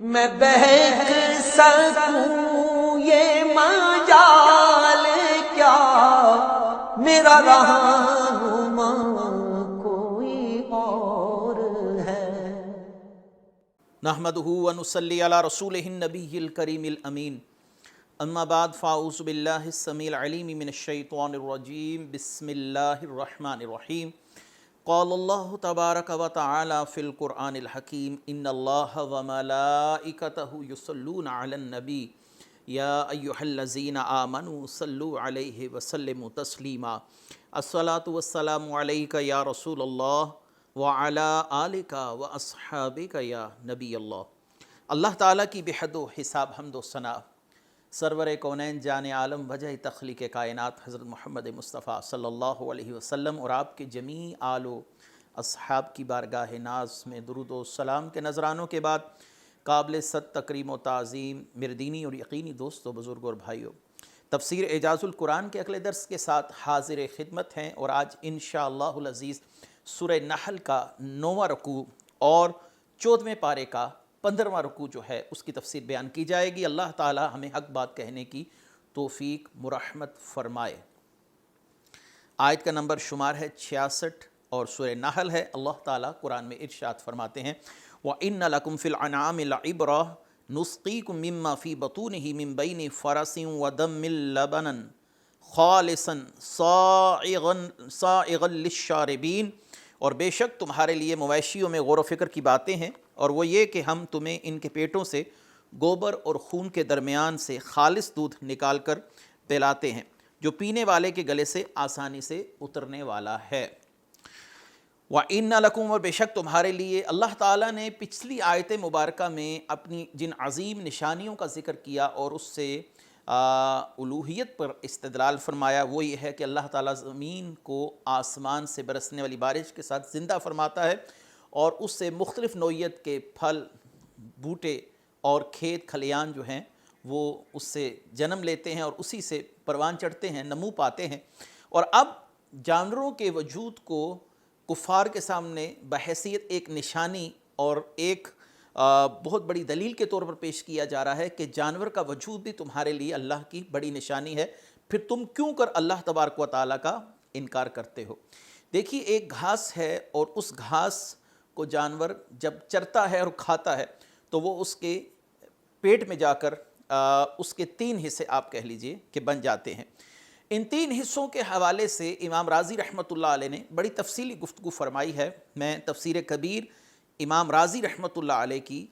میں بہک سکوں یہ مجال کیا، میرا رہنما کوئی اور ہے۔ نحمدہ ونصلی علی رسولہ النبی الکریم الامین، اما بعد فاعوذ باللہ السمیع العلیم من الشیطان الرجیم، بسم اللہ الرحمن الرحیم۔ قال اللہ تبارک و تعالی فی القرآن الحکیم، ان اللہ وملائکتہ یصلون علی النبی یا ایہا الذین آمنوا صلوا علیہ وسلموا تسلیما۔ الصلاۃ والسلام علیک یا رسول اللہ وعلی آلک واصحابک یا نبی اللہ۔ اللہ تعالیٰ کی بحد و حساب حمد و ثنا سرور کونین جان عالم وجہ تخلیق کائنات حضرت محمد مصطفیٰ صلی اللہ علیہ وسلم اور آپ کے جمیع آل و اصحاب کی بارگاہ ناز میں درود و سلام کے نذرانوں کے بعد قابل صد تکریم و تعظیم میرے دینی اور یقینی دوستوں، بزرگوں اور بھائیوں، تفسیر اعجاز القرآن کے اگلے درس کے ساتھ حاضر خدمت ہیں، اور آج انشاءاللہ العزیز سورہ نحل کا 9واں رکوع اور 14ویں پارے کا 15واں رکوع جو ہے اس کی تفسیر بیان کی جائے گی۔ اللہ تعالی ہمیں حق بات کہنے کی توفیق مرحمت فرمائے۔ آیت کا نمبر شمار ہے 66 اور سورہ نحل ہے۔ اللہ تعالیٰ قرآن میں ارشاد فرماتے ہیں وَإِنَّ لَكُمْ فِي الْأَنْعَامِ لَعِبْرَةً نُسْقِيكُم مِّمَّا فِي بُطُونِهِ مِن بَيْنِ فَرَثٍ وَدَمٍ لَبَنًا خَالِصًا صَائِغًا لِلشَّارِبِينَ، اور بے شک تمہارے لیے مویشیوں میں غور و فکر کی باتیں ہیں، اور وہ یہ کہ ہم تمہیں ان کے پیٹوں سے گوبر اور خون کے درمیان سے خالص دودھ نکال کر پلاتے ہیں جو پینے والے کے گلے سے آسانی سے اترنے والا ہے۔ وَإِنَّ لَكُمْ، اور بے شک تمہارے لیے، اللہ تعالیٰ نے پچھلی آیت مبارکہ میں اپنی جن عظیم نشانیوں کا ذکر کیا اور اس سے الوہیت پر استدلال فرمایا، وہ یہ ہے کہ اللہ تعالیٰ زمین کو آسمان سے برسنے والی بارش کے ساتھ زندہ فرماتا ہے، اور اس سے مختلف نوعیت کے پھل، بوٹے اور کھیت کھلیان جو ہیں وہ اس سے جنم لیتے ہیں اور اسی سے پروان چڑھتے ہیں، نمو پاتے ہیں۔ اور اب جانوروں کے وجود کو کفار کے سامنے بحیثیت ایک نشانی اور ایک بہت بڑی دلیل کے طور پر پیش کیا جا رہا ہے کہ جانور کا وجود بھی تمہارے لیے اللہ کی بڑی نشانی ہے، پھر تم کیوں کر اللہ تبارک و تعالیٰ کا انکار کرتے ہو۔ دیکھیے، ایک گھاس ہے اور اس گھاس کو جانور جب چرتا ہے اور کھاتا ہے تو وہ اس کے پیٹ میں جا کر اس کے 3 حصے آپ کہہ لیجئے کہ بن جاتے ہیں۔ ان 3 حصوں کے حوالے سے امام رازی رحمۃ اللہ علیہ نے بڑی تفصیلی گفتگو فرمائی ہے۔ میں تفسیر کبیر امام رازی رحمۃ اللہ علیہ کی،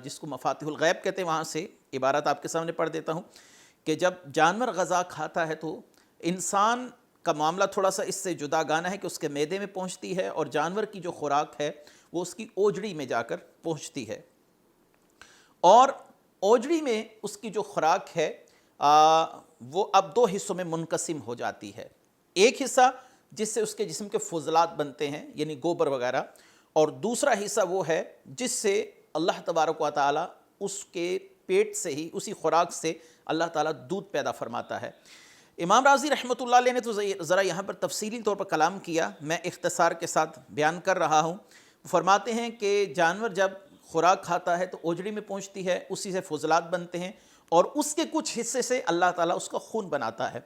جس کو مفاتیح الغیب کہتے ہیں، وہاں سے عبارت آپ کے سامنے پڑھ دیتا ہوں کہ جب جانور غذا کھاتا ہے تو انسان کا معاملہ تھوڑا سا اس سے جدا گانا ہے کہ اس کے معدے میں پہنچتی ہے، اور جانور کی جو خوراک ہے وہ اس کی اوجڑی میں جا کر پہنچتی ہے، اور اوجڑی میں اس کی جو خوراک ہے وہ اب 2 حصوں میں منقسم ہو جاتی ہے۔ ایک حصہ جس سے اس کے جسم کے فضلات بنتے ہیں، یعنی گوبر وغیرہ، اور دوسرا حصہ وہ ہے جس سے اللہ تبارک و تعالیٰ اس کے پیٹ سے ہی، اسی خوراک سے اللہ تعالیٰ دودھ پیدا فرماتا ہے۔ امام رازی رحمۃ اللہ علیہ نے تو ذرا یہاں پر تفصیلی طور پر کلام کیا، میں اختصار کے ساتھ بیان کر رہا ہوں۔ فرماتے ہیں کہ جانور جب خوراک کھاتا ہے تو اوجڑی میں پہنچتی ہے، اسی سے فضلات بنتے ہیں، اور اس کے کچھ حصے سے اللہ تعالیٰ اس کا خون بناتا ہے،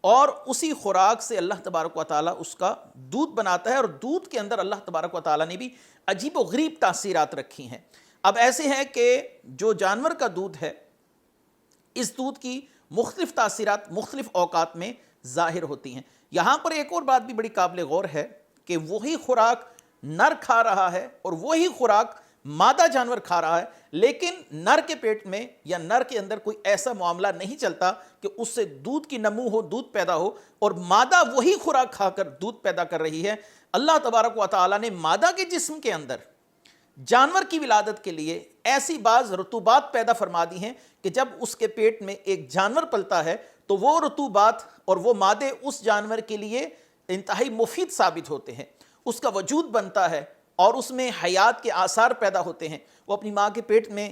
اور اسی خوراک سے اللہ تبارک و تعالیٰ اس کا دودھ بناتا ہے، اور دودھ کے اندر اللہ تبارک و تعالیٰ نے بھی عجیب و غریب تاثیرات رکھی ہیں۔ اب ایسے ہے کہ جو جانور کا دودھ ہے، اس دودھ کی مختلف تاثیرات مختلف اوقات میں ظاہر ہوتی ہیں۔ یہاں پر ایک اور بات بھی بڑی قابل غور ہے کہ وہی خوراک نر کھا رہا ہے اور وہی خوراک مادہ جانور کھا رہا ہے، لیکن نر کے پیٹ میں یا نر کے اندر کوئی ایسا معاملہ نہیں چلتا کہ اس سے دودھ کی نمو ہو، دودھ پیدا ہو، اور مادہ وہی خوراک کھا کر دودھ پیدا کر رہی ہے۔ اللہ تبارک و تعالیٰ نے مادہ کے جسم کے اندر جانور کی ولادت کے لیے ایسی بعض رطوبات پیدا فرما دی ہیں کہ جب اس کے پیٹ میں ایک جانور پلتا ہے تو وہ رطوبات اور وہ مادے اس جانور کے لیے انتہائی مفید ثابت ہوتے ہیں، اس کا وجود بنتا ہے اور اس میں حیات کے آثار پیدا ہوتے ہیں، وہ اپنی ماں کے پیٹ میں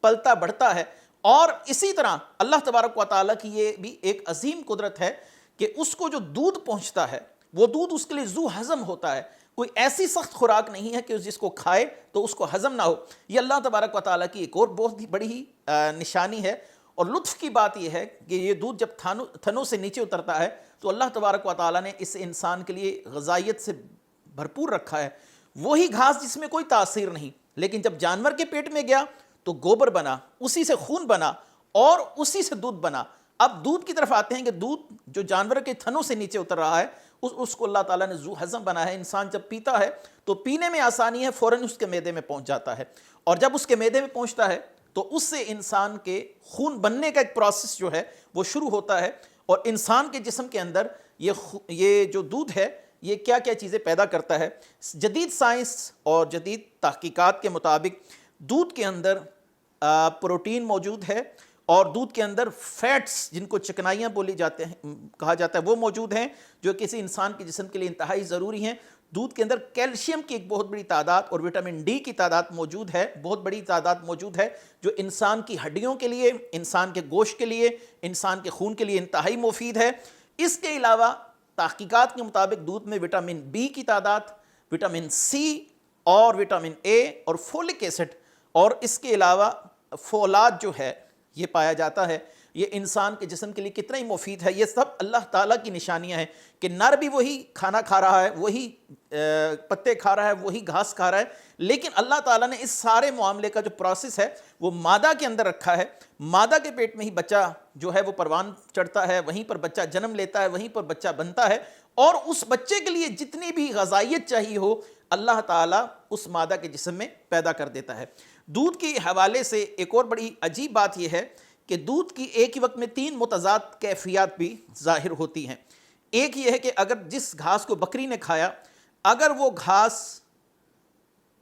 پلتا بڑھتا ہے۔ اور اسی طرح اللہ تبارک و تعالیٰ کی یہ بھی ایک عظیم قدرت ہے کہ اس کو جو دودھ پہنچتا ہے وہ دودھ اس کے لیے ذو ہضم ہوتا ہے، کوئی ایسی سخت خوراک نہیں ہے کہ جس کو کھائے تو اس کو ہضم نہ ہو۔ یہ اللہ تبارک و تعالیٰ کی ایک اور بہت ہی بڑی نشانی ہے۔ اور لطف کی بات یہ ہے کہ یہ دودھ جب تھنوں سے نیچے اترتا ہے تو اللہ تبارک و تعالیٰ نے اس انسان کے لیے غذائیت سے بھرپور رکھا ہے۔ وہی گھاس جس میں کوئی تاثیر نہیں، لیکن جب جانور کے پیٹ میں گیا تو گوبر بنا، اسی سے خون بنا اور اسی سے دودھ بنا۔ اب دودھ کی طرف آتے ہیں کہ دودھ جو جانور کے تھنوں سے نیچے اتر رہا ہے اس کو اللہ تعالیٰ نے ذو ہضم بنا ہے۔ انسان جب پیتا ہے تو پینے میں آسانی ہے، فوراً اس کے معدے میں پہنچ جاتا ہے، اور جب اس کے معدے میں پہنچتا ہے تو اس سے انسان کے خون بننے کا ایک پروسیس جو ہے وہ شروع ہوتا ہے، اور انسان کے جسم کے اندر یہ جو دودھ ہے یہ کیا کیا چیزیں پیدا کرتا ہے۔ جدید سائنس اور جدید تحقیقات کے مطابق دودھ کے اندر پروٹین موجود ہے، اور دودھ کے اندر فیٹس جن کو چکنائیاں بولی جاتے ہیں کہا جاتا ہے وہ موجود ہیں، جو کسی انسان کے جسم کے لیے انتہائی ضروری ہیں۔ دودھ کے اندر کیلشیم کی ایک بہت بڑی تعداد اور وٹامن ڈی کی تعداد موجود ہے، بہت بڑی تعداد موجود ہے، جو انسان کی ہڈیوں کے لیے، انسان کے گوشت کے لیے، انسان کے خون کے لیے انتہائی مفید ہے۔ اس کے علاوہ تحقیقات کے مطابق دودھ میں وٹامن بی کی تعداد، وٹامن سی اور وٹامن اے اور فولک ایسڈ، اور اس کے علاوہ فولاد جو ہے یہ پایا جاتا ہے۔ یہ انسان کے جسم کے لیے کتنا ہی مفید ہے۔ یہ سب اللہ تعالیٰ کی نشانیاں ہیں کہ نر بھی وہی کھانا کھا رہا ہے، وہی پتے کھا رہا ہے، وہی گھاس کھا رہا ہے، لیکن اللہ تعالیٰ نے اس سارے معاملے کا جو پروسیس ہے وہ مادہ کے اندر رکھا ہے۔ مادہ کے پیٹ میں ہی بچہ جو ہے وہ پروان چڑھتا ہے، وہیں پر بچہ جنم لیتا ہے، وہیں پر بچہ بنتا ہے، اور اس بچے کے لیے جتنی بھی غذائیت چاہیے ہو اللہ تعالیٰ اس مادہ کے جسم میں پیدا کر دیتا ہے۔ دودھ کے حوالے سے ایک اور بڑی عجیب بات یہ ہے کہ دودھ کی ایک ہی وقت میں 3 متضاد کیفیات بھی ظاہر ہوتی ہیں۔ ایک یہ ہے کہ اگر جس گھاس کو بکری نے کھایا، اگر وہ گھاس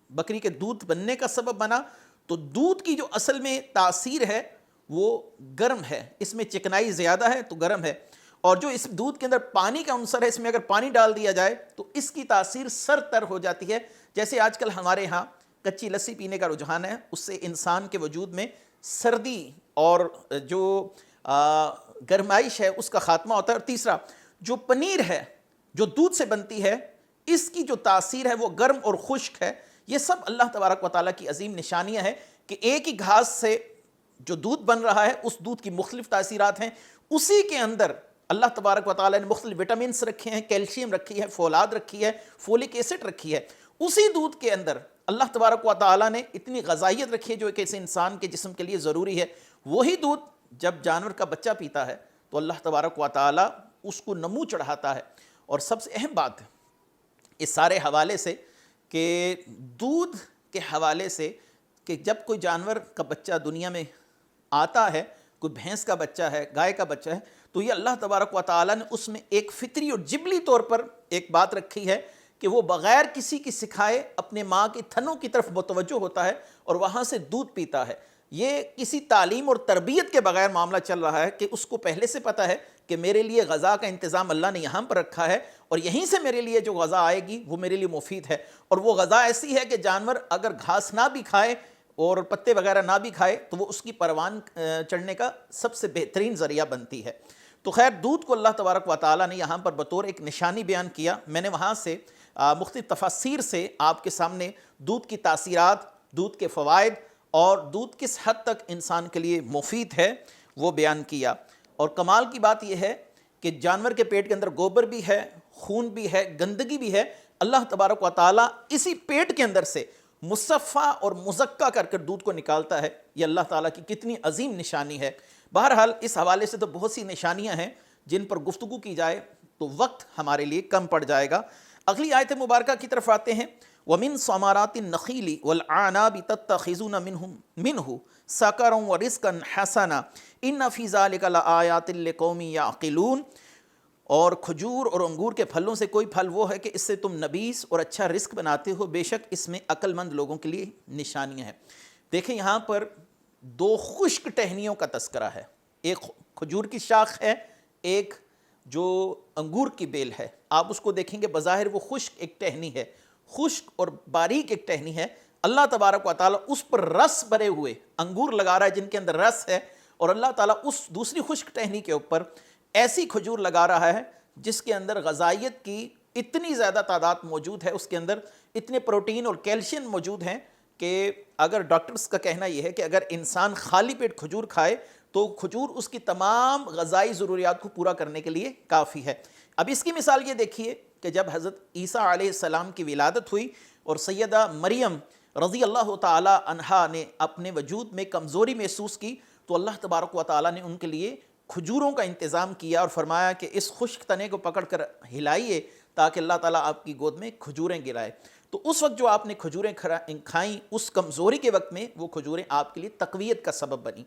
بکری کے دودھ بننے کا سبب بنا تو دودھ کی جو اصل میں تاثیر ہے وہ گرم ہے، اس میں چکنائی زیادہ ہے تو گرم ہے، اور جو اس دودھ کے اندر پانی کا عنصر ہے اس میں اگر پانی ڈال دیا جائے تو اس کی تاثیر سر تر ہو جاتی ہے۔ جیسے آج کل ہمارے ہاں کچی لسی پینے کا رجحان ہے، اس سے انسان کے وجود میں سردی اور جو گرمائش ہے اس کا خاتمہ ہوتا ہے۔ اور تیسرا جو پنیر ہے جو دودھ سے بنتی ہے، اس کی جو تاثیر ہے وہ گرم اور خشک ہے۔ یہ سب اللہ تبارک و تعالیٰ کی عظیم نشانیاں ہیں کہ ایک ہی گھاس سے جو دودھ بن رہا ہے اس دودھ کی مختلف تاثیرات ہیں۔ اسی کے اندر اللہ تبارک و تعالیٰ نے مختلف وٹامنس رکھے ہیں، کیلشیم رکھی ہے، فولاد رکھی ہے، فولک ایسڈ رکھی ہے۔ اسی دودھ کے اندر اللہ تبارک و تعالیٰ نے اتنی غذائیت رکھی ہے جو ایک ایسے انسان کے جسم کے لیے ضروری ہے۔ وہی دودھ جب جانور کا بچہ پیتا ہے تو اللہ تبارک و تعالیٰ اس کو نمو چڑھاتا ہے۔ اور سب سے اہم بات اس سارے حوالے سے کہ دودھ کے حوالے سے کہ جب کوئی جانور کا بچہ دنیا میں آتا ہے، کوئی بھینس کا بچہ ہے، گائے کا بچہ ہے، تو یہ اللہ تبارک و تعالیٰ نے اس میں ایک فطری اور جبلی طور پر ایک بات رکھی ہے کہ وہ بغیر کسی کی سکھائے اپنے ماں کے تھنوں کی طرف متوجہ ہوتا ہے اور وہاں سے دودھ پیتا ہے۔ یہ کسی تعلیم اور تربیت کے بغیر معاملہ چل رہا ہے کہ اس کو پہلے سے پتہ ہے کہ میرے لیے غذا کا انتظام اللہ نے یہاں پر رکھا ہے، اور یہیں سے میرے لیے جو غذا آئے گی وہ میرے لیے مفید ہے۔ اور وہ غذا ایسی ہے کہ جانور اگر گھاس نہ بھی کھائے اور پتے وغیرہ نہ بھی کھائے تو وہ اس کی پروان چڑھنے کا سب سے بہترین ذریعہ بنتی ہے۔ تو خیر دودھ کو اللہ تبارک و تعالیٰ نے یہاں پر بطور ایک نشانی بیان کیا۔ میں نے وہاں سے مختلف تفاسیر سے آپ کے سامنے دودھ کی تاثیرات، دودھ کے فوائد اور دودھ کس حد تک انسان کے لیے مفید ہے وہ بیان کیا۔ اور کمال کی بات یہ ہے کہ جانور کے پیٹ کے اندر گوبر بھی ہے، خون بھی ہے، گندگی بھی ہے، اللہ تبارک و تعالیٰ اسی پیٹ کے اندر سے مصفہ اور مزکہ کر کر دودھ کو نکالتا ہے۔ یہ اللہ تعالیٰ کی کتنی عظیم نشانی ہے۔ بہرحال اس حوالے سے تو بہت سی نشانیاں ہیں جن پر گفتگو کی جائے تو وقت ہمارے لیے کم پڑ جائے گا۔ اگلی آیت مبارکہ کی طرف آتے ہیں۔ وَمِن ثَمَرَاتِ النَّخِيلِ وَالْأَعْنَابِ تَتَّخِذُونَ مِنْهُ سَكَرًا وَرِزْقًا حَسَنًا إِنَّ فِي ذَلِكَ لَآيَاتٍ لِقَوْمٍ يَعْقِلُونَ۔ اور کھجور اور انگور کے پھلوں سے کوئی پھل وہ ہے کہ اس سے تم نبیس اور اچھا رزق بناتے ہو، بے شک اس میں عقل مند لوگوں کے لیے نشانیاں ہیں۔ دیکھیں یہاں پر 2 خشک ٹہنیوں کا تذکرہ ہے، ایک کھجور کی شاخ ہے، ایک جو انگور کی بیل ہے۔ آپ اس کو دیکھیں گے بظاہر وہ خشک ایک ٹہنی ہے، خشک اور باریک ایک ٹہنی ہے۔ اللہ تبارک و تعالیٰ اس پر رس بھرے ہوئے انگور لگا رہا ہے جن کے اندر رس ہے، اور اللہ تعالیٰ اس دوسری خشک ٹہنی کے اوپر ایسی کھجور لگا رہا ہے جس کے اندر غذائیت کی اتنی زیادہ تعداد موجود ہے اس کے اندر، اتنے پروٹین اور کیلشیم موجود ہیں کہ اگر ڈاکٹرز کا کہنا یہ ہے کہ اگر انسان خالی پیٹ کھجور کھائے تو کھجور اس کی تمام غذائی ضروریات کو پورا کرنے کے لیے کافی ہے۔ اب اس کی مثال یہ دیکھیے کہ جب حضرت عیسیٰ علیہ السلام کی ولادت ہوئی اور سیدہ مریم رضی اللہ تعالی عنہا نے اپنے وجود میں کمزوری محسوس کی تو اللہ تبارک و تعالی نے ان کے لیے کھجوروں کا انتظام کیا اور فرمایا کہ اس خشک تنے کو پکڑ کر ہلائیے تاکہ اللہ تعالیٰ آپ کی گود میں کھجوریں گرائے۔ تو اس وقت جو آپ نے کھجوریں کھائیں اس کمزوری کے وقت میں وہ کھجوریں آپ کے لیے تقویت کا سبب بنی۔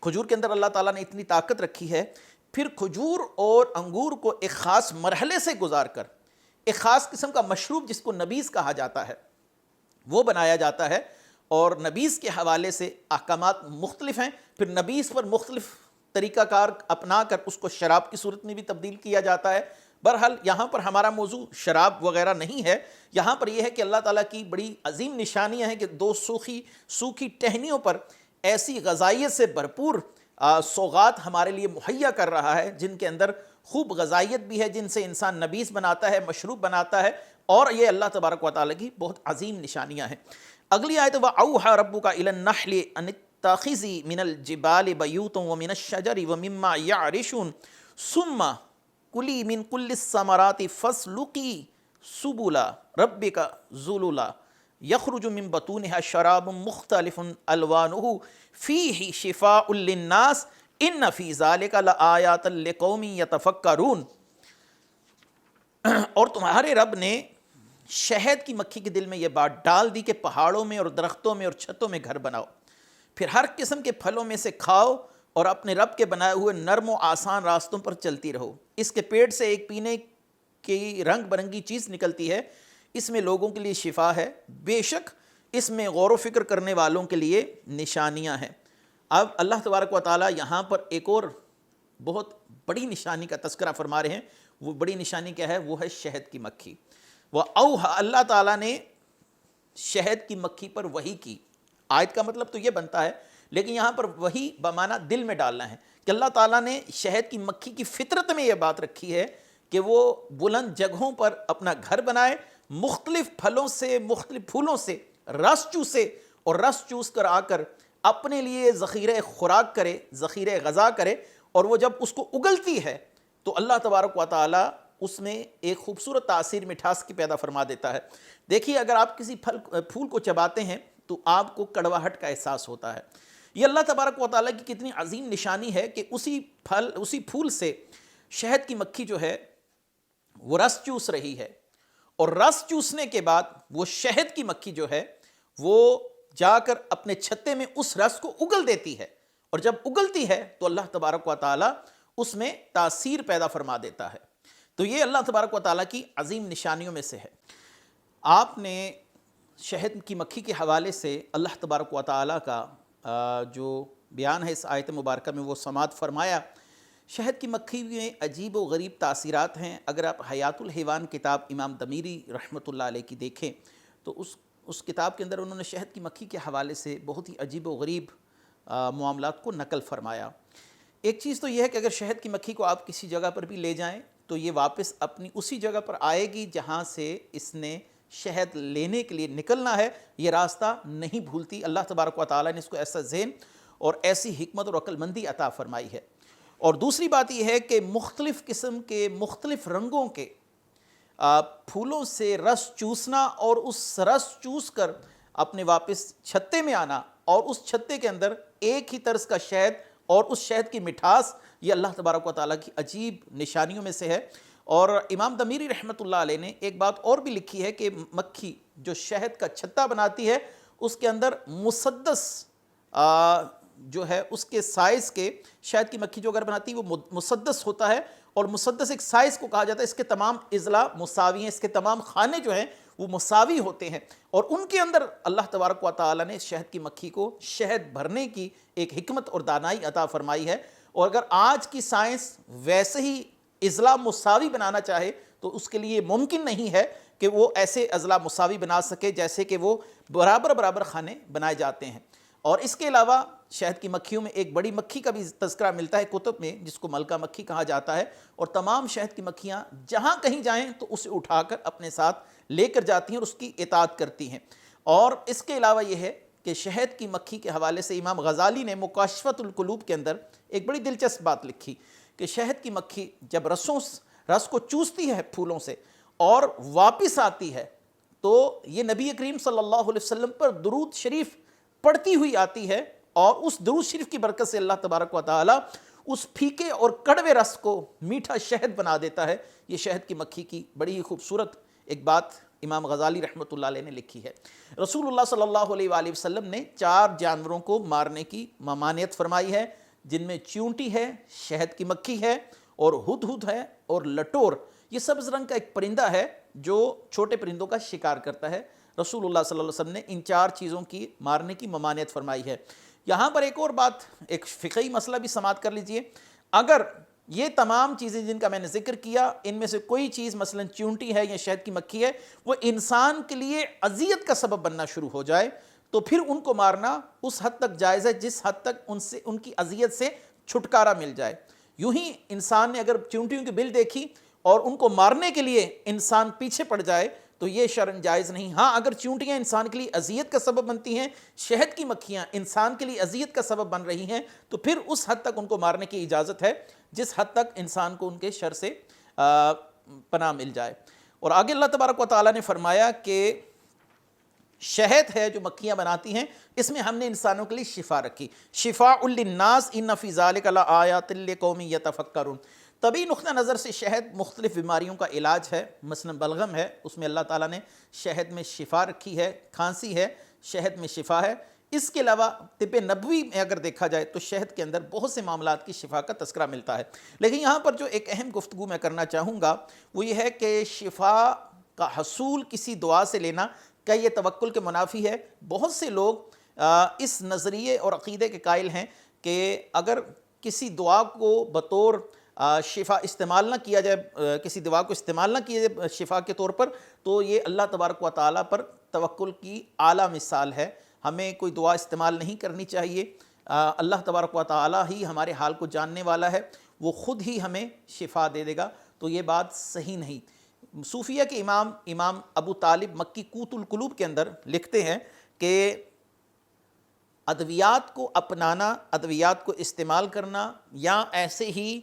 کھجور کے اندر اللہ تعالیٰ نے اتنی طاقت رکھی ہے۔ پھر کھجور اور انگور کو ایک خاص مرحلے سے گزار کر ایک خاص قسم کا مشروب جس کو نبیذ کہا جاتا ہے وہ بنایا جاتا ہے، اور نبیذ کے حوالے سے احکامات مختلف ہیں۔ پھر نبیذ پر مختلف طریقہ کار اپنا کر اس کو شراب کی صورت میں بھی تبدیل کیا جاتا ہے۔ بہرحال یہاں پر ہمارا موضوع شراب وغیرہ نہیں ہے، یہاں پر یہ ہے کہ اللہ تعالیٰ کی بڑی عظیم نشانیاں ہیں کہ دو سوکھی ٹہنیوں پر ایسی غذائیت سے بھرپور سوغات ہمارے لیے مہیا کر رہا ہے جن کے اندر خوب غذائیت بھی ہے، جن سے انسان نبیذ بناتا ہے، مشروب بناتا ہے، اور یہ اللہ تبارک و تعالیٰ کی بہت عظیم نشانیاں ہیں۔ اگلی آیت وَأَوْحَى رَبُّكَ إِلَى النَّحْلِ أَنِ اتَّخِذِي مِنَ الْجِبَالِ بَيُوتًا وَمِنَ الشَّجَرِ وَمِمَّا يَعْرِشُونَ ثُمَّ كُلِي مِن كُلِّ الثَّمَرَاتِ فَاسْلُكِي سُبُلَ رَبِّكَ ذُلُلًا يَخْرُجُ مِن بَطُونِهَا شَرَابٌ مُخْتَلِفٌ أَلْوَانُهُ فِيهِ شِفَاءٌ لِلنَّاسِ إِنَّ فِي ذَلِكَ لَآيَاتًا لِقَوْمٍ يَتَفَكَّرُونَ۔ اور تمہارے رب نے شہد کی مکھی کے دل میں یہ بات ڈال دی کہ پہاڑوں میں اور درختوں میں اور چھتوں میں گھر بناؤ، پھر ہر قسم کے پھلوں میں سے کھاؤ اور اپنے رب کے بنائے ہوئے نرم و آسان راستوں پر چلتی رہو۔ اس کے پیٹ سے ایک پینے کی رنگ برنگی چیز نکلتی ہے، اس میں لوگوں کے لیے شفا ہے، بے شک اس میں غور و فکر کرنے والوں کے لیے نشانیاں ہیں۔ اب اللہ تبارک و تعالیٰ یہاں پر ایک اور بہت بڑی نشانی کا تذکرہ فرما رہے ہیں۔ وہ بڑی نشانی کیا ہے؟ وہ ہے شہد کی مکھی۔ وَأَوْحَى، اللہ تعالیٰ نے شہد کی مکھی پر وحی کی۔ آیت کا مطلب تو یہ بنتا ہے، لیکن یہاں پر وحی بمعنی دل میں ڈالنا ہے کہ اللہ تعالیٰ نے شہد کی مکھی کی فطرت میں یہ بات رکھی ہے کہ وہ بلند جگہوں پر اپنا گھر بنائے، مختلف پھلوں سے مختلف پھولوں سے رس چوسے اور رس چوس کر آ کر اپنے لیے ذخیرہ خوراک کرے، ذخیرہ غذا کرے، اور وہ جب اس کو اگلتی ہے تو اللہ تبارک و تعالیٰ اس میں ایک خوبصورت تاثیر مٹھاس کی پیدا فرما دیتا ہے۔ دیکھیے اگر آپ کسی پھول کو چباتے ہیں تو آپ کو کڑواہٹ کا احساس ہوتا ہے۔ یہ اللہ تبارک و تعالیٰ کی کتنی عظیم نشانی ہے کہ اسی پھول سے شہد کی مکھی جو ہے وہ رس چوس رہی ہے، اور رس چوسنے کے بعد وہ شہد کی مکھی جو ہے وہ جا کر اپنے چھتے میں اس رس کو اگل دیتی ہے، اور جب اگلتی ہے تو اللہ تبارک و تعالیٰ اس میں تاثیر پیدا فرما دیتا ہے۔ تو یہ اللہ تبارک و تعالیٰ کی عظیم نشانیوں میں سے ہے۔ آپ نے شہد کی مکھی کے حوالے سے اللہ تبارک و تعالیٰ کا جو بیان ہے اس آیت مبارکہ میں وہ سماعت فرمایا۔ شہد کی مکھی میں عجیب و غریب تاثیرات ہیں۔ اگر آپ حیات الحیوان کتاب امام دمیری رحمۃ اللہ علیہ کی دیکھیں تو اس کتاب کے اندر انہوں نے شہد کی مکھی کے حوالے سے بہت ہی عجیب و غریب معاملات کو نقل فرمایا۔ ایک چیز تو یہ ہے کہ اگر شہد کی مکھی کو آپ کسی جگہ پر بھی لے جائیں تو یہ واپس اپنی اسی جگہ پر آئے گی جہاں سے اس نے شہد لینے کے لیے نکلنا ہے، یہ راستہ نہیں بھولتی۔ اللہ تبارک و تعالیٰ نے اس کو ایسا ذہن اور ایسی حکمت اور عقل مندی عطا فرمائی ہے۔ اور دوسری بات یہ ہے کہ مختلف قسم کے مختلف رنگوں کے پھولوں سے رس چوسنا اور اس رس چوس کر اپنے واپس چھتے میں آنا، اور اس چھتے کے اندر ایک ہی طرز کا شہد اور اس شہد کی مٹھاس، یہ اللہ تبارک و تعالیٰ کی عجیب نشانیوں میں سے ہے۔ اور امام دمیری رحمۃ اللہ علیہ نے ایک بات اور بھی لکھی ہے کہ مکھی جو شہد کا چھتا بناتی ہے اس کے اندر مسدس جو ہے اس کے سائز کے، شہد کی مکھی جو اگر بناتی ہے وہ مسدس ہوتا ہے، اور مسدس ایک سائز کو کہا جاتا ہے، اس کے تمام اضلاع مساوی ہیں، اس کے تمام خانے جو ہیں وہ مساوی ہوتے ہیں، اور ان کے اندر اللہ تبارک و تعالیٰ نے شہد کی مکھی کو شہد بھرنے کی ایک حکمت اور دانائی عطا فرمائی ہے۔ اور اگر آج کی سائنس ویسے ہی اضلاع مساوی بنانا چاہے تو اس کے لیے ممکن نہیں ہے کہ وہ ایسے اضلاع مساوی بنا سکے جیسے کہ وہ برابر خانے بنائے جاتے ہیں۔ اور اس کے علاوہ شہد کی مکھیوں میں ایک بڑی مکھی کا بھی تذکرہ ملتا ہے کتب میں، جس کو ملکہ مکھی کہا جاتا ہے، اور تمام شہد کی مکھیاں جہاں کہیں جائیں تو اسے اٹھا کر اپنے ساتھ لے کر جاتی ہیں اور اس کی اطاعت کرتی ہیں۔ اور اس کے علاوہ یہ ہے کہ شہد کی مکھی کے حوالے سے امام غزالی نے مکاشفۃ القلوب کے اندر ایک بڑی دلچسپ بات لکھی کہ شہد کی مکھی جب رس کو چوستی ہے پھولوں سے اور واپس آتی ہے تو یہ نبی کریم صلی اللہ علیہ وسلم پر درود شریف پڑھتی ہوئی آتی ہے، اور اس درود شریف کی برکت سے اللہ تبارک و تعالی اس پھیکے اور کڑوے رس کو میٹھا شہد بنا دیتا ہے۔ یہ شہد کی مکھی کی بڑی ہی خوبصورت ایک بات امام غزالی رحمۃ اللہ علیہ نے لکھی ہے۔ رسول اللہ صلی اللہ علیہ وآلہ وسلم نے 4 جانوروں کو مارنے کی ممانعت فرمائی ہے، جن میں چیونٹی ہے، شہد کی مکھی ہے، اور ہدہد ہے، اور لٹور، یہ سبز رنگ کا ایک پرندہ ہے جو چھوٹے پرندوں کا شکار کرتا ہے۔ رسول اللہ صلی اللہ علیہ وسلم نے ان 4 چیزوں کی مارنے کی ممانعت فرمائی ہے۔ یہاں پر ایک اور بات، ایک فقہی مسئلہ بھی سماعت کر لیجئے، اگر یہ تمام چیزیں جن کا میں نے ذکر کیا، ان میں سے کوئی چیز مثلا چیونٹی ہے یا شہد کی مکھی ہے، وہ انسان کے لیے اذیت کا سبب بننا شروع ہو جائے تو پھر ان کو مارنا اس حد تک جائز ہے جس حد تک ان کی اذیت سے چھٹکارا مل جائے۔ یوں ہی انسان نے اگر چیونٹیوں کی بل دیکھی اور ان کو مارنے کے لیے انسان پیچھے پڑ جائے تو یہ شرعاً جائز نہیں۔ ہاں، اگر چیونٹیاں انسان کے لیے اذیت کا سبب بنتی ہیں، شہد کی مکھیاں انسان کے لیے اذیت کا سبب بن رہی ہیں، تو پھر اس حد تک ان کو مارنے کی اجازت ہے جس حد تک انسان کو ان کے شر سے پناہ مل جائے۔ اور آگے اللہ تبارک و تعالیٰ نے فرمایا کہ شہد ہے جو مکھیاں بناتی ہیں، اس میں ہم نے انسانوں کے لیے شفا رکھی، شفاء للناس ان فی ذلک لآیات لقوم یتفکرون۔ طبی نقطہ نظر سے شہد مختلف بیماریوں کا علاج ہے، مثلا بلغم ہے، اس میں اللہ تعالیٰ نے شہد میں شفا رکھی ہے، کھانسی ہے، شہد میں شفا ہے۔ اس کے علاوہ طب نبوی میں اگر دیکھا جائے تو شہد کے اندر بہت سے معاملات کی شفا کا تذکرہ ملتا ہے، لیکن یہاں پر جو ایک اہم گفتگو میں کرنا چاہوں گا وہ یہ ہے کہ شفا کا حصول کسی دعا سے لینا کیا یہ توکل کے منافی ہے؟ بہت سے لوگ اس نظریے اور عقیدے کے قائل ہیں کہ اگر کسی دعا کو بطور شفا استعمال نہ کیا جائے، کسی دعا کو استعمال نہ کیا جائے شفا کے طور پر، تو یہ اللہ تبارک و تعالیٰ پر توکل کی اعلیٰ مثال ہے۔ ہمیں کوئی دعا استعمال نہیں کرنی چاہیے، اللہ تبارک و تعالیٰ ہی ہمارے حال کو جاننے والا ہے، وہ خود ہی ہمیں شفا دے دے گا، تو یہ بات صحیح نہیں۔ صوفیہ کے امام ابو طالب مکی قوت القلوب کے اندر لکھتے ہیں کہ ادویات کو اپنانا، ادویات کو استعمال کرنا یا ایسے ہی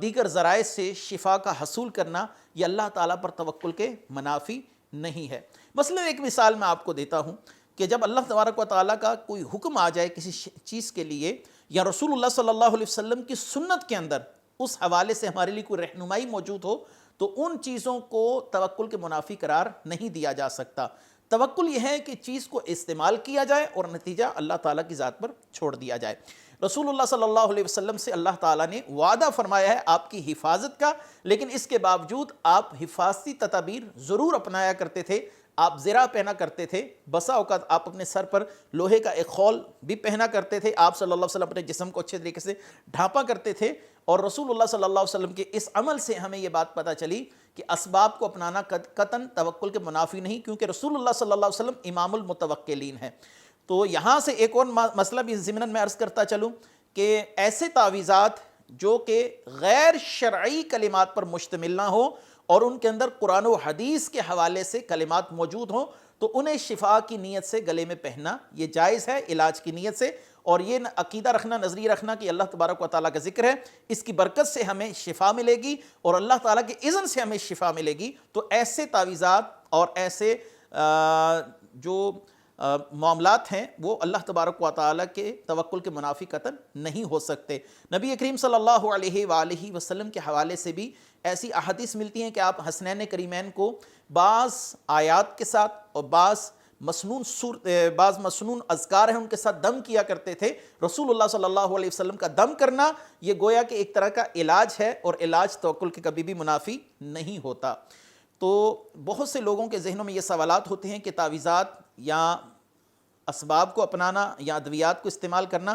دیگر ذرائع سے شفا کا حصول کرنا، یہ اللہ تعالیٰ پر توکل کے منافی نہیں ہے۔ مثلا ایک مثال میں آپ کو دیتا ہوں کہ جب اللہ تبارک و تعالیٰ کا کوئی حکم آ جائے کسی چیز کے لیے، یا رسول اللہ صلی اللہ علیہ وسلم کی سنت کے اندر اس حوالے سے ہمارے لیے کوئی رہنمائی موجود ہو، تو ان چیزوں کو توکل کے منافی قرار نہیں دیا جا سکتا۔ توکل یہ ہے کہ چیز کو استعمال کیا جائے اور نتیجہ اللہ تعالیٰ کی ذات پر چھوڑ دیا جائے۔ رسول اللہ صلی اللہ علیہ وسلم سے اللہ تعالیٰ نے وعدہ فرمایا ہے آپ کی حفاظت کا، لیکن اس کے باوجود آپ حفاظتی تدابیر ضرور اپنایا کرتے تھے۔ آپ زرہ پہنا کرتے تھے، بسا اوقات آپ اپنے سر پر لوہے کا ایک خول بھی پہنا کرتے تھے، آپ صلی اللہ علیہ وسلم اپنے جسم کو اچھے طریقے سے ڈھانپا کرتے تھے، اور رسول اللہ صلی اللہ علیہ وسلم کے اس عمل سے ہمیں یہ بات پتہ چلی کہ اسباب کو اپنانا قطعاً توکل کے منافی نہیں، کیونکہ رسول اللہ صلی اللہ علیہ وسلم امام المتوکلین ہیں۔ تو یہاں سے ایک اور مسئلہ بھی ضمناً میں عرض کرتا چلوں کہ ایسے تعویذات جو کہ غیر شرعی کلمات پر مشتمل نہ ہو اور ان کے اندر قرآن و حدیث کے حوالے سے کلمات موجود ہوں، تو انہیں شفا کی نیت سے گلے میں پہننا یہ جائز ہے، علاج کی نیت سے، اور یہ عقیدہ رکھنا، نظریہ رکھنا کہ اللہ تبارک و تعالیٰ کا ذکر ہے، اس کی برکت سے ہمیں شفا ملے گی اور اللہ تعالیٰ کے اذن سے ہمیں شفا ملے گی۔ تو ایسے تعویذات اور ایسے جو معاملات ہیں وہ اللہ تبارک و تعالیٰ کے توکل کے منافی قطعاً نہیں ہو سکتے۔ نبی کریم صلی اللہ علیہ وآلہ وسلم کے حوالے سے بھی ایسی احادیث ملتی ہیں کہ آپ حسنین کریمین کو بعض آیات کے ساتھ اور بعض مسنون اذکار ہیں ان کے ساتھ دم کیا کرتے تھے۔ رسول اللہ صلی اللہ علیہ وسلم کا دم کرنا یہ گویا کہ ایک طرح کا علاج ہے، اور علاج توکل کے کبھی بھی منافی نہیں ہوتا۔ تو بہت سے لوگوں کے ذہنوں میں یہ سوالات ہوتے ہیں کہ تعویذات یا اسباب کو اپنانا یا ادویات کو استعمال کرنا،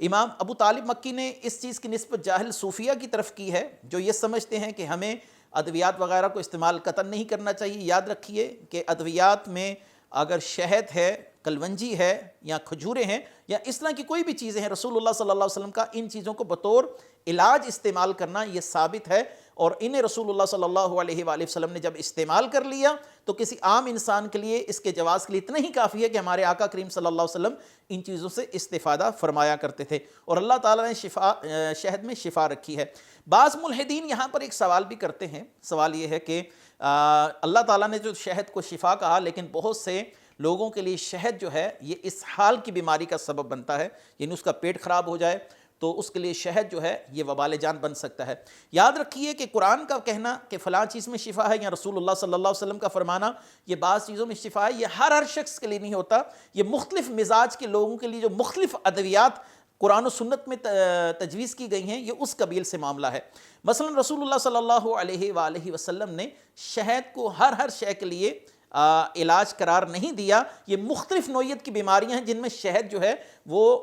امام ابو طالب مکی نے اس چیز کی نسبت جاہل صوفیہ کی طرف کی ہے جو یہ سمجھتے ہیں کہ ہمیں ادویات وغیرہ کو استعمال قطعاً نہیں کرنا چاہیے۔ یاد رکھیے کہ ادویات میں اگر شہد ہے، کلونجی ہے یا کھجوریں ہیں یا اس طرح کی کوئی بھی چیزیں ہیں، رسول اللہ صلی اللہ علیہ وسلم کا ان چیزوں کو بطور علاج استعمال کرنا یہ ثابت ہے، اور انہیں رسول اللہ صلی اللہ علیہ وآلہ وسلم نے جب استعمال کر لیا تو کسی عام انسان کے لیے اس کے جواز کے لیے اتنا ہی کافی ہے کہ ہمارے آقا کریم صلی اللہ علیہ وسلم ان چیزوں سے استفادہ فرمایا کرتے تھے، اور اللہ تعالیٰ نے شہد میں شفا رکھی ہے۔ بعض ملحدین یہاں پر ایک سوال بھی کرتے ہیں، سوال یہ ہے کہ اللہ تعالیٰ نے جو شہد کو شفا کہا، لیکن بہت سے لوگوں کے لیے شہد جو ہے یہ اسہال کی بیماری کا سبب بنتا ہے، یعنی اس کا پیٹ خراب ہو جائے تو اس کے لیے شہد جو ہے یہ وبال جان بن سکتا ہے۔ یاد رکھیے کہ قرآن کا کہنا کہ فلاں چیز میں شفا ہے یا رسول اللہ صلی اللہ علیہ وسلم کا فرمانا یہ بعض چیزوں میں شفا ہے، یہ ہر شخص کے لیے نہیں ہوتا، یہ مختلف مزاج کے لوگوں کے لیے جو مختلف ادویات قرآن و سنت میں تجویز کی گئی ہیں یہ اس قبیل سے معاملہ ہے۔ مثلا رسول اللہ صلی اللہ علیہ وآلہ وسلم نے شہد کو ہر شے کے لیے علاج قرار نہیں دیا، یہ مختلف نوعیت کی بیماریاں ہیں جن میں شہد جو ہے وہ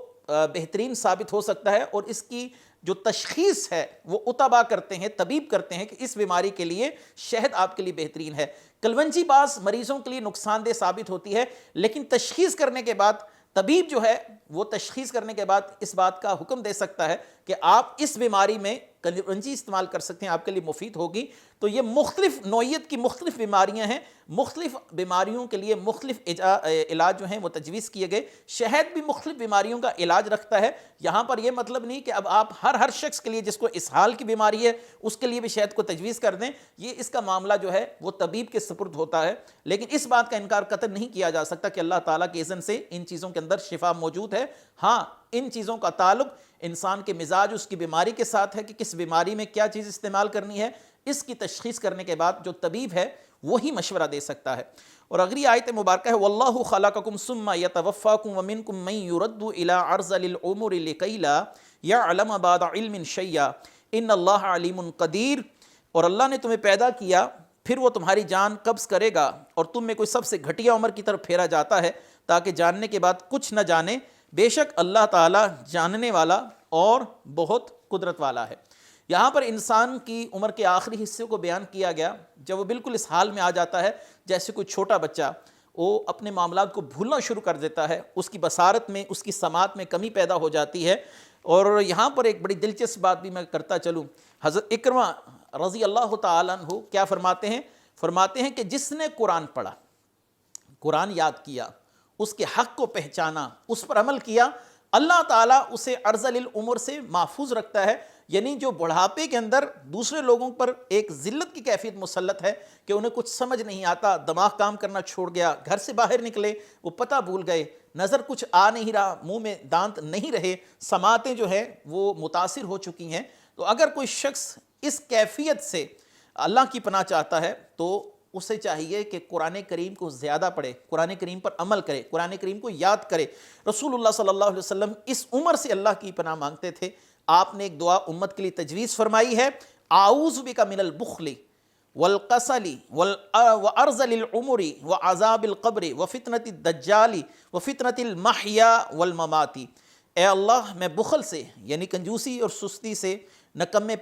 بہترین ثابت ہو سکتا ہے، اور اس کی جو تشخیص ہے وہ اتبا کرتے ہیں، طبیب کرتے ہیں کہ اس بیماری کے لیے شہد آپ کے لیے بہترین ہے۔ کلونجی بعض مریضوں کے لیے نقصان دہ ثابت ہوتی ہے، لیکن تشخیص کرنے کے بعد طبیب جو ہے وہ تشخیص کرنے کے بعد اس بات کا حکم دے سکتا ہے کہ آپ اس بیماری میں کلونجی استعمال کر سکتے ہیں، آپ کے لیے مفید ہوگی۔ تو یہ مختلف نوعیت کی مختلف بیماریاں ہیں، مختلف بیماریوں کے لیے مختلف علاج جو ہیں وہ تجویز کیے گئے۔ شہد بھی مختلف بیماریوں کا علاج رکھتا ہے، یہاں پر یہ مطلب نہیں کہ اب آپ ہر شخص کے لیے جس کو اسہال کی بیماری ہے اس کے لیے بھی شہد کو تجویز کر دیں، یہ اس کا معاملہ جو ہے وہ طبیب کے سپرد ہوتا ہے، لیکن اس بات کا انکار قطعاً نہیں کیا جا سکتا کہ اللہ تعالیٰ کے اذن سے ان چیزوں کے اندر شفا موجود ہے۔ ہاں، ان چیزوں کا تعلق انسان کے مزاج اس کی بیماری کے ساتھ ہے کہ کس بیماری میں کیا چیز استعمال کرنی ہے، اس کی تشخیص کرنے کے بعد جو طبیب ہے وہی مشورہ دے سکتا ہے۔ اور اگلی آیت مبارکہ ہے وَاللَّهُ خَلَقَكُمْ ثُمَّ يَتَوَفَّاكُمْ وَمِنْكُمْ مَنْ يُرَدُّ إِلَىٰ أَرْذَلِ الْعُمُرِ لِكَيْ لَا يَعْلَمَ بَعْدَ عِلْمٍ شَيْئًا إِنَّ اللَّهَ عَلِيمٌ قَدِيرٌ، اور اللہ نے تمہیں پیدا کیا پھر وہ تمہاری جان قبض کرے گا اور تم میں کوئی سب سے گھٹیا عمر کی طرف پھیرا جاتا ہے تاکہ جاننے کے بعد کچھ نہ جانے، بے شک اللہ تعالیٰ جاننے والا اور بہت قدرت والا ہے۔ یہاں پر انسان کی عمر کے آخری حصے کو بیان کیا گیا جب وہ بالکل اس حال میں آ جاتا ہے جیسے کوئی چھوٹا بچہ وہ اپنے معاملات کو بھولنا شروع کر دیتا ہے، اس کی بصارت میں، اس کی سماعت میں کمی پیدا ہو جاتی ہے۔ اور یہاں پر ایک بڑی دلچسپ بات بھی میں کرتا چلوں، حضرت اکرمہ رضی اللہ تعالیٰ عنہ کیا فرماتے ہیں کہ جس نے قرآن پڑھا، قرآن یاد کیا، اس کے حق کو پہچانا، اس پر عمل کیا، اللہ تعالیٰ اسے ارذل العمر سے محفوظ رکھتا ہے۔ یعنی جو بڑھاپے کے اندر دوسرے لوگوں پر ایک ذلت کی کیفیت مسلط ہے کہ انہیں کچھ سمجھ نہیں آتا، دماغ کام کرنا چھوڑ گیا، گھر سے باہر نکلے وہ پتہ بھول گئے، نظر کچھ آ نہیں رہا، منہ میں دانت نہیں رہے، سماعتیں جو ہیں وہ متاثر ہو چکی ہیں، تو اگر کوئی شخص اس کیفیت سے اللہ کی پناہ چاہتا ہے تو اسے چاہیے کہ قرآن کریم کو زیادہ پڑھے، قرآن کریم پر عمل کرے، قرآن کریم کو یاد کرے۔ رسول اللہ صلی اللہ علیہ وسلم اس عمر سے اللہ کی پناہ مانگتے تھے۔ آپ نے ایک دعا امت کے لیے تجویز فرمائی ہے، اعوذ بک من البخل والکسل وارذل العمر وعذاب القبر وفتنة الدجال وفتنة المحیا والممات۔ اے اللہ میں بخل سے یعنی کنجوسی اور سستی سے، نکمے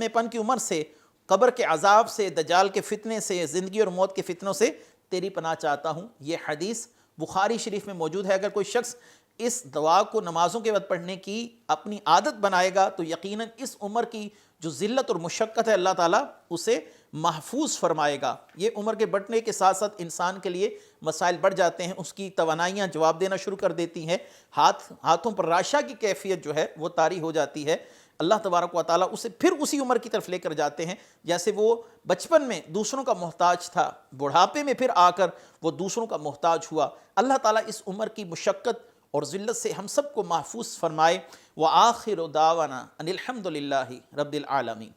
پن کی عمر سے، قبر کے عذاب سے، دجال کے فتنے سے، زندگی اور موت کے فتنوں سے تیری پناہ چاہتا ہوں۔ یہ حدیث بخاری شریف میں موجود ہے۔ اگر کوئی شخص اس دعا کو نمازوں کے وقت پڑھنے کی اپنی عادت بنائے گا تو یقیناً اس عمر کی جو ذلت اور مشقت ہے اللہ تعالیٰ اسے محفوظ فرمائے گا۔ یہ عمر کے بڑھنے کے ساتھ ساتھ انسان کے لیے مسائل بڑھ جاتے ہیں، اس کی توانائیاں جواب دینا شروع کر دیتی ہیں، ہاتھوں پر راشا کی کیفیت جو ہے وہ طاری ہو جاتی ہے۔ اللہ تبارک و تعالیٰ اسے پھر اسی عمر کی طرف لے کر جاتے ہیں جیسے وہ بچپن میں دوسروں کا محتاج تھا، بڑھاپے میں پھر آ کر وہ دوسروں کا محتاج ہوا۔ اللہ تعالیٰ اس عمر کی مشقت اور ذلت سے ہم سب کو محفوظ فرمائے۔ وآخر دعوانا ان الحمد للہ رب العالمین۔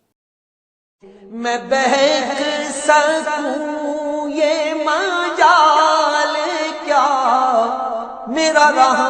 میں بہک سکوں یہ مجال کیا میرا رہا